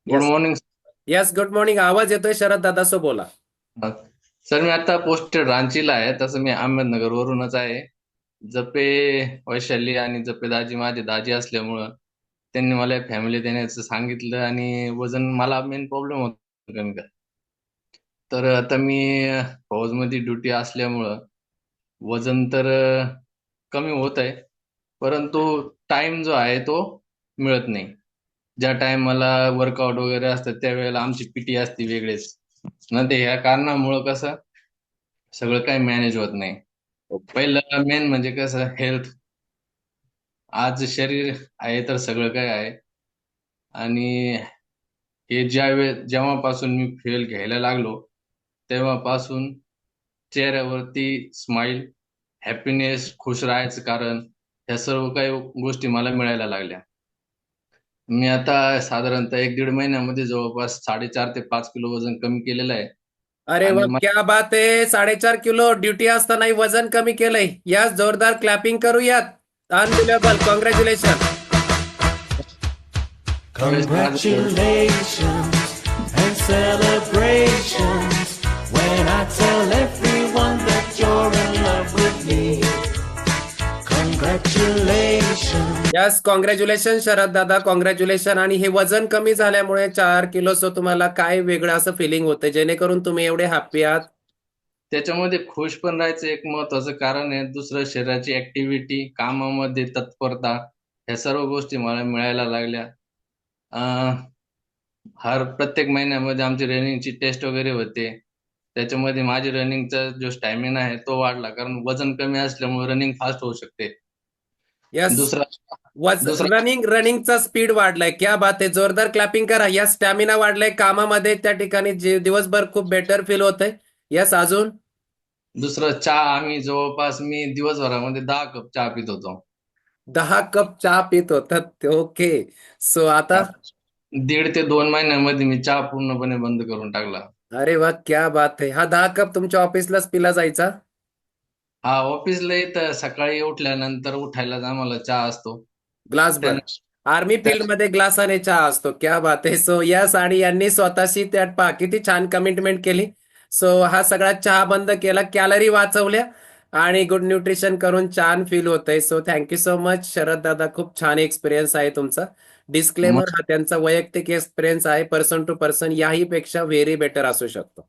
Good yes. Morning. Yes, good morning. आवाज येतोय शरद दादा, सो बोला. सर, मी आता पोस्टेड रांचीला आहे. तसं मी अहमदनगर वरूनच आहे. जपे वैशाली आणि जपे दाजी माझे दाजी असल्यामुळं त्यांनी मला फॅमिली देण्याचं सांगितलं आणि वजन मला मेन प्रॉब्लेम होता कमी कर. तर आता मी फौजमध्ये ड्युटी असल्यामुळं वजन तर कमी होत आहे, परंतु टाइम जो आहे तो मिळत नाही. ज्या टाइम मला वर्कआउट वगैरे असतं त्यावेळेला आमची पीटी असते वेगळेच ना. ते ह्या कारणामुळं कसं सगळं काही मॅनेज होत नाही. ओके. पहिलं मेन म्हणजे कसं हेल्थ. आज शरीर आहे तर सगळं काय आहे. आणि हे जेव्हापासून मी फेल घ्यायला लागलो तेव्हापासून चेहऱ्यावरती स्माइल, हॅपीनेस, खुश राहायचं कारण ह्या सर्व काही गोष्टी मला मिळायला लागल्या. मी आता साधारणतः 1-1.5 महिन्यामध्ये जवळपास 4.5 ते 5 किलो वजन कमी केलेलं आहे. अरे आणि वा, क्या बात आहे. 4.5 किलो ड्युटी असतानाही वजन कमी केलंय. यास, जोरदार क्लॅपिंग करूयात. Unbelievable, congratulation. त्यावेळेस माझं Congratulations and celebrations when I tell everyone that you're in love with me. Congratulations. Yes, congratulation Sharad दादा, कॉंग्रॅच्युलेशन. आणि हे वजन कमी झाल्यामुळे 4 किलोचं तुम्हाला काय वेगळं असं फिलिंग होतं जेणेकरून तुम्ही एवढे हॅप्पी आहात? त्याच्यामध्ये खुश पण राहायचं एक महत्वाचं कारण आहे. दुसरं शरीराची ऍक्टिव्हिटी, कामामध्ये तत्परता, ह्या सर्व गोष्टी मला मिळायला लागल्या. अं, हर प्रत्येक महिन्यामध्ये आमची रनिंगची टेस्ट वगैरे होते. त्याच्यामध्ये माझी रनिंगचा जो स्टॅमिना आहे तो वाढला, कारण वजन कमी असल्यामुळे रनिंग फास्ट होऊ शकते. यस. दुसरा दुसरा रनिंगचा स्पीड वाढलाय. क्या बात आहे. जोरदार क्लॅपिंग करा. यस, स्टॅमिना वाढलाय कामामध्ये, त्या ठिकाणी जे दिवसभर खूप बेटर फील होतंय. यस, अजून? दुसरं चहा. मी दिवसभरामध्ये 10 कप चहा पित होतो. 10 कप चहा पित होतात. ओके. सो आता? आता 1.5 ते 2 महिन्यामध्ये मी चहा पूर्णपणे बंद करून टाकला. अरे वा, क्या बात आहे. हा 10 कप तुमच्या ऑफिसलाच पिला जायचा? हा, ऑफिसला तर सकाळी उठल्यानंतर उठायलाच आम्हाला चहा असतो. ग्लासभर. त्यानंतर आर्मी फील्ड मध्ये ग्लासाने चहा असतो. क्या बात आहे. सो यस, आणि यांनी स्वतःशी त्यात पहा किती छान कमिटमेंट केली. सो हा सगळा चहा बंद केला, कॅलरी वाचवल्या, आणि गुड न्यूट्रिशन करून छान फील होतंय. So thank you so much Sharad दादा, खूप छान एक्सपिरियन्स आहे तुमचा. डिस्क्लेमर, मग हा त्यांचा वैयक्तिक एक्सपिरियन्स आहे. पर्सन टू पर्सन याही पेक्षा व्हेरी बेटर असू शकतो.